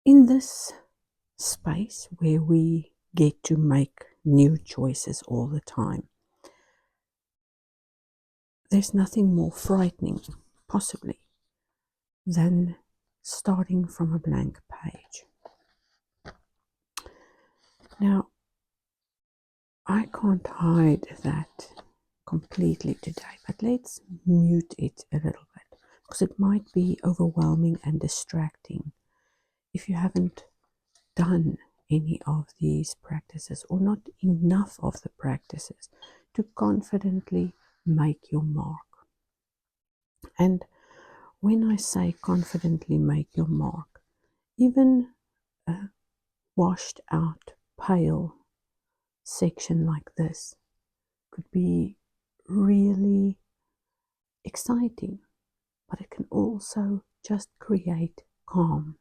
In this space where we get to make new choices all the time, there's nothing more frightening, possibly, than starting from a blank page. Now, I can't hide that completely today, but let's mute it a little bit because it might be overwhelming and distracting if you haven't done any of these practices or not enough of the practices to confidently make your mark. And when I say confidently make your mark, even a washed out, pale section like this could be really exciting, but it can also just create calm.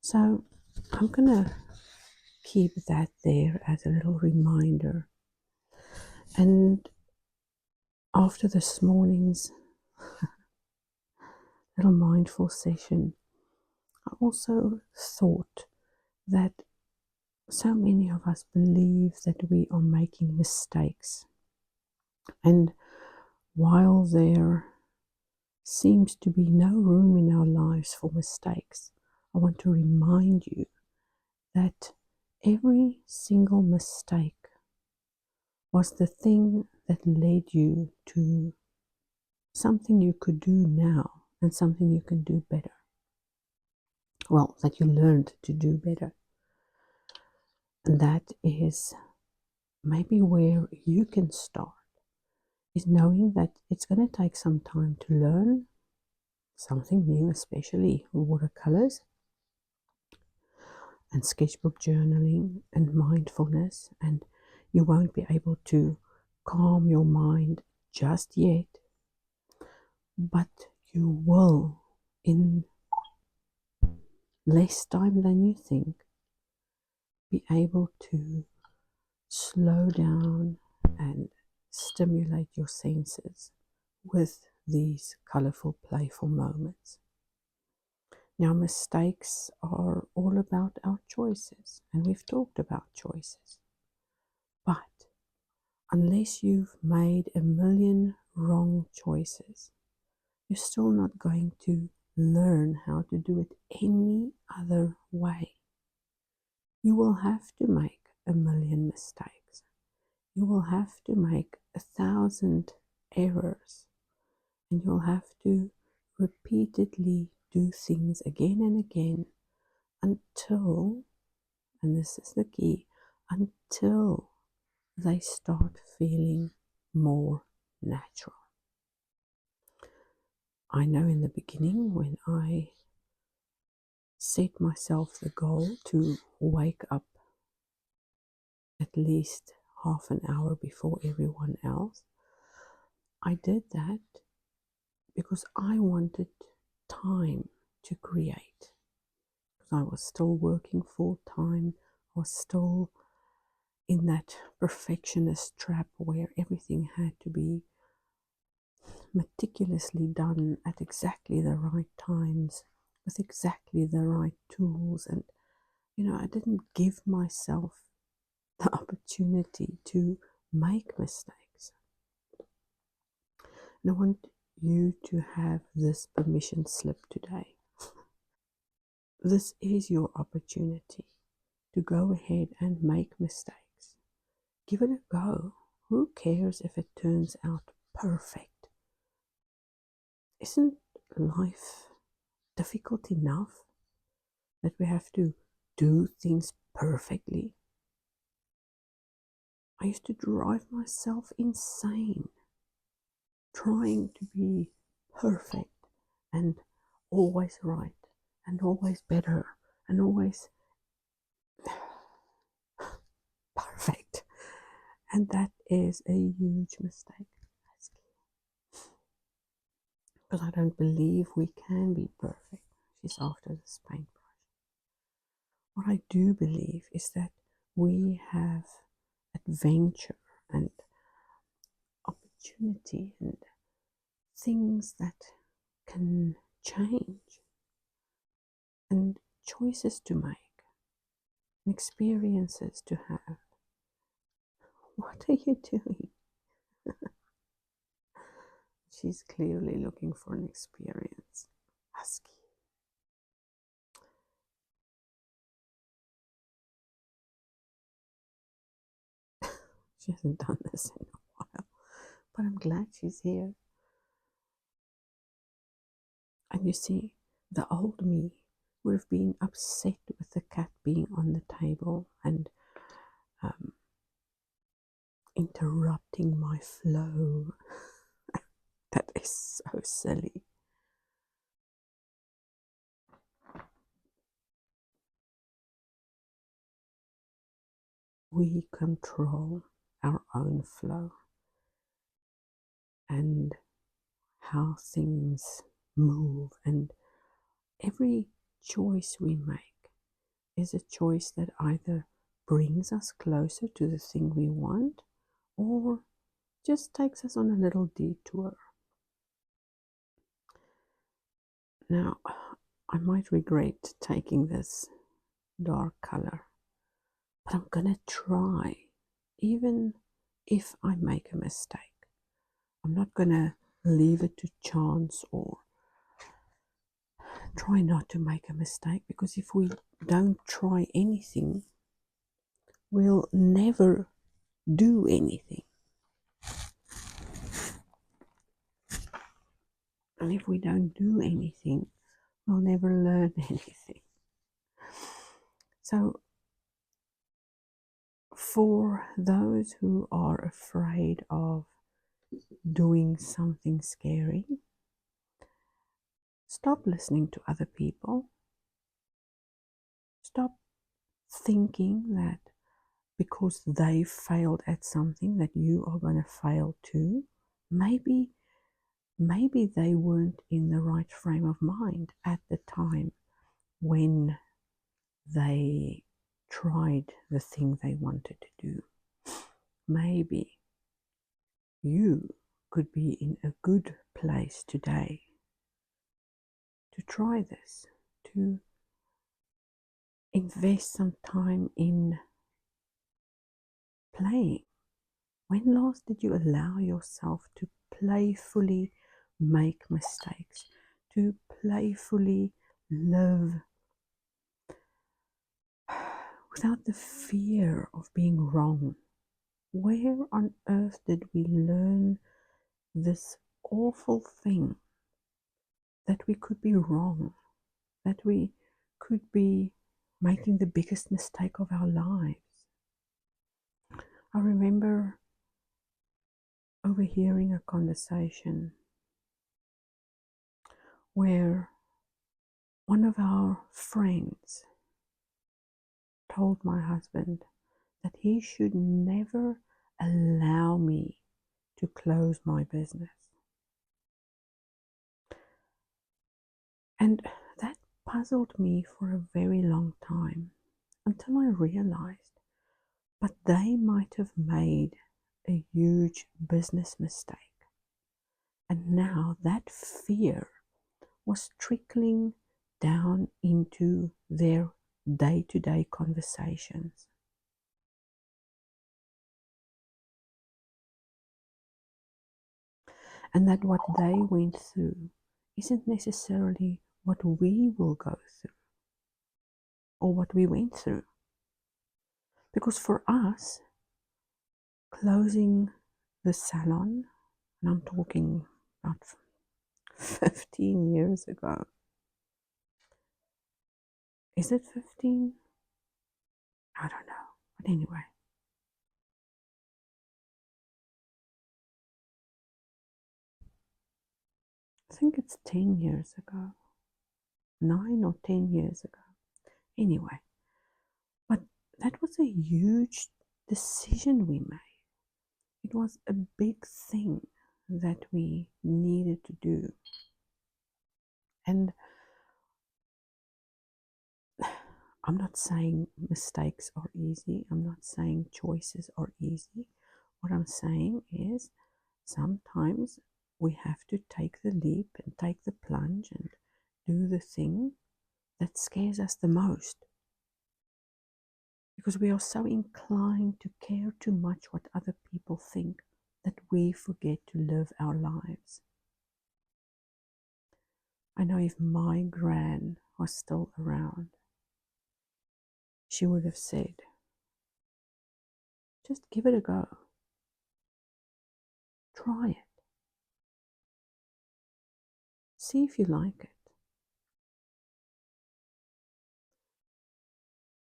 So I'm going to keep that there as a little reminder. And after this morning's little mindful session, I also thought that so many of us believe that we are making mistakes. And while there seems to be no room in our lives for mistakes, I want to remind you that every single mistake was the thing that led you to something you could do now and something you can do better. Well, that you learned to do better. And that is maybe where you can start, is knowing that it's going to take some time to learn something new, especially watercolors and sketchbook journaling and mindfulness, and you won't be able to calm your mind just yet, but you will in less time than you think be able to slow down and stimulate your senses with these colorful, playful moments. Now, mistakes are all about our choices, and we've talked about choices. But unless you've made a million wrong choices, you're still not going to learn how to do it any other way. You will have to make a million mistakes. You will have to make 1,000 errors, and you'll have to repeatedly do things again and again until, and this is the key, until they start feeling more natural. I know in the beginning, when I set myself the goal to wake up at least half an hour before everyone else, I did that because I wanted time to create. Because I was still working full time, I was still in that perfectionist trap where everything had to be meticulously done at exactly the right times with exactly the right tools. And I didn't give myself the opportunity to make mistakes. And I want you to have this permission slip today. This is your opportunity to go ahead and make mistakes. Give it a go. Who cares if it turns out perfect? Isn't life difficult enough that we have to do things perfectly? I used to drive myself insane trying to be perfect and always right and always better and always perfect. And that is a huge mistake. Because I don't believe we can be perfect. She's after this paintbrush. What I do believe is that we have adventure and opportunity and things that can change. And choices to make, and experiences to have. What are you doing? She's clearly looking for an experience. Husky. She hasn't done this in a while, but I'm glad she's here. And you see, the old me would have been upset with the cat being on the table and interrupting my flow. That is so silly. We control our own flow and how things move, and every choice we make is a choice that either brings us closer to the thing we want or just takes us on a little detour. Now, I might regret taking this dark color, but I'm gonna try, even if I make a mistake. I'm not gonna leave it to chance or try not to make a mistake, because if we don't try anything, we'll never do anything. And if we don't do anything, we'll never learn anything. So, for those who are afraid of doing something scary, stop listening to other people. Stop thinking that because they failed at something that you are going to fail too. Maybe they weren't in the right frame of mind at the time when they tried the thing they wanted to do. Maybe you could be in a good place today to try this, to invest some time in playing. When last did you allow yourself to playfully make mistakes, to playfully live without the fear of being wrong? Where on earth did we learn this awful thing that we could be wrong, that we could be making the biggest mistake of our lives? I remember overhearing a conversation where one of our friends told my husband that he should never allow me to close my business. And that puzzled me for a very long time, until I realized, but they might have made a huge business mistake. And now that fear was trickling down into their day-to-day conversations. And that what they went through isn't necessarily what we will go through or what we went through. Because for us, closing the salon, and I'm talking about 15 years ago. Is it 15? I don't know. But anyway. I think it's 10 years ago. 9 or 10 years ago. Anyway. But that was a huge decision we made. It was a big thing that we needed to do. And I'm not saying mistakes are easy. I'm not saying choices are easy. What I'm saying is sometimes we have to take the leap and take the plunge and do the thing that scares us the most, because we are so inclined to care too much what other people think that we forget to live our lives. I know if my gran was still around, she would have said, just give it a go. Try it. See if you like it.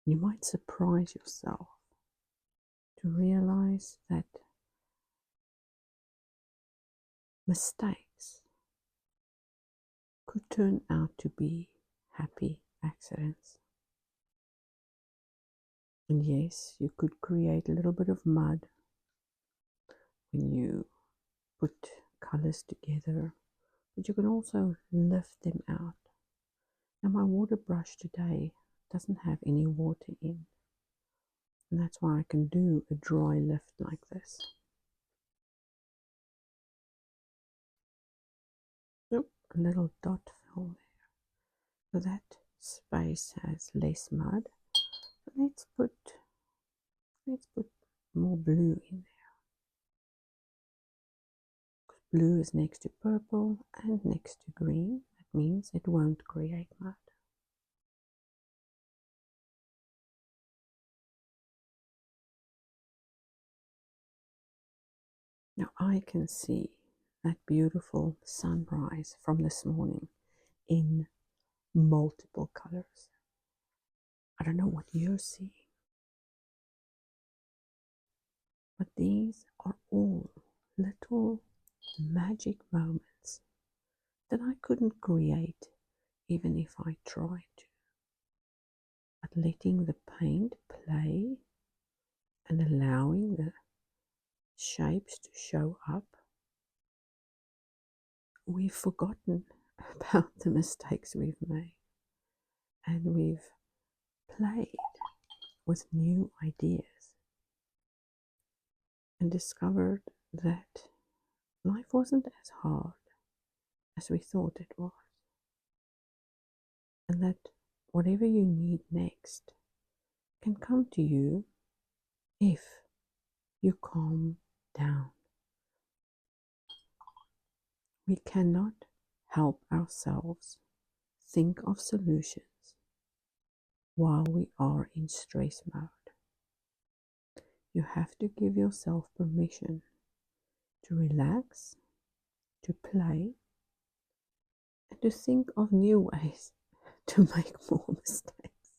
You might surprise yourself to realize that mistakes could turn out to be happy accidents. And yes, you could create a little bit of mud when you put colors together, but you can also lift them out. Now my water brush today doesn't have any water in, and that's why I can do a dry lift like this. Nope, a little dot fell there. So that space has less mud. So let's put more blue in there. Blue is next to purple and next to green. That means it won't create mud. Now I can see that beautiful sunrise from this morning in multiple colors. I don't know what you're seeing, but these are all little magic moments that I couldn't create even if I tried to. But letting the paint play and allowing the shapes to show up, we've forgotten about the mistakes we've made, and we've played with new ideas and discovered that life wasn't as hard as we thought it was, and that whatever you need next can come to you if you calm down. We cannot help ourselves think of solutions while we are in stress mode. You have to give yourself permission to relax, to play, and to think of new ways to make more mistakes.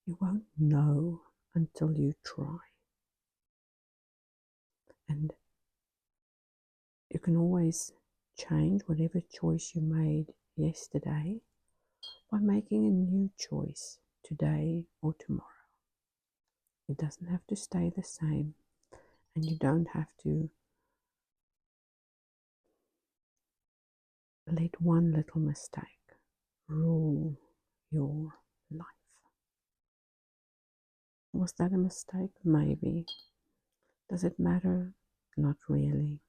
You won't know until you try. And you can always change whatever choice you made yesterday by making a new choice today or tomorrow. It doesn't have to stay the same, and you don't have to let one little mistake rule your life. Was that a mistake? Maybe. Does it matter? Not really.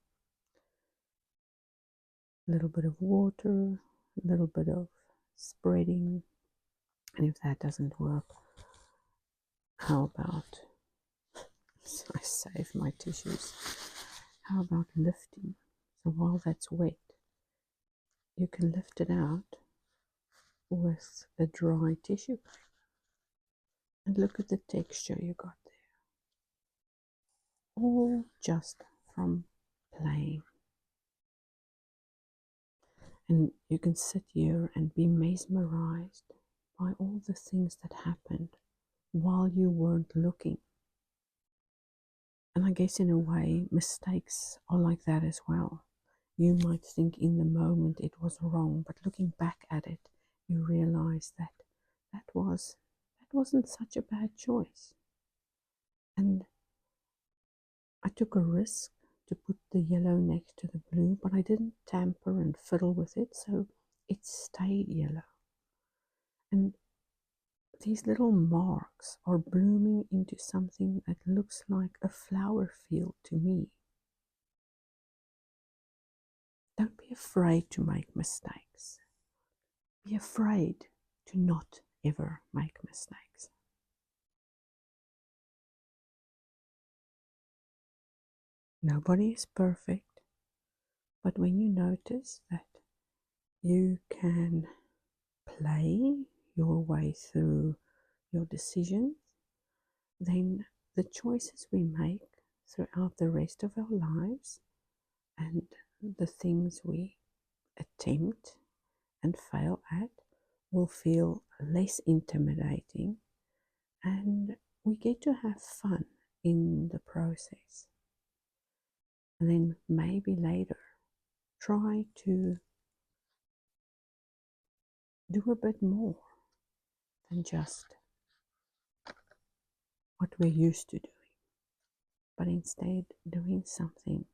A little bit of water, a little bit of spreading, and if that doesn't work, how about, I save my tissues, how about lifting? So while that's wet, you can lift it out with a dry tissue paper. And look at the texture you got there. All just from playing. And you can sit here and be mesmerized by all the things that happened while you weren't looking. And I guess in a way, mistakes are like that as well. You might think in the moment it was wrong, but looking back at it, you realize that that wasn't such a bad choice. And I took a risk to put the yellow next to the blue, but I didn't tamper and fiddle with it, so it stayed yellow. And these little marks are blooming into something that looks like a flower field to me. Don't be afraid to make mistakes. be afraid to not ever make mistakes. Nobody is perfect, but when you notice that you can play your way through your decisions, then the choices we make throughout the rest of our lives and the things we attempt and fail at will feel less intimidating, and we get to have fun in the process. And then maybe later try to do a bit more than just what we're used to doing, but instead doing something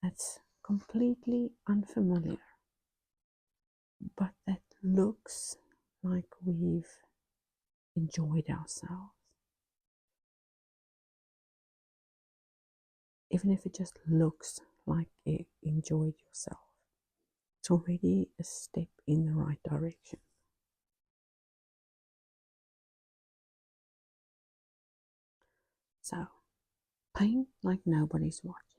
that's completely unfamiliar, but that looks like we've enjoyed ourselves. Even if it just looks like you enjoyed yourself, it's already a step in the right direction. So, paint like nobody's watching.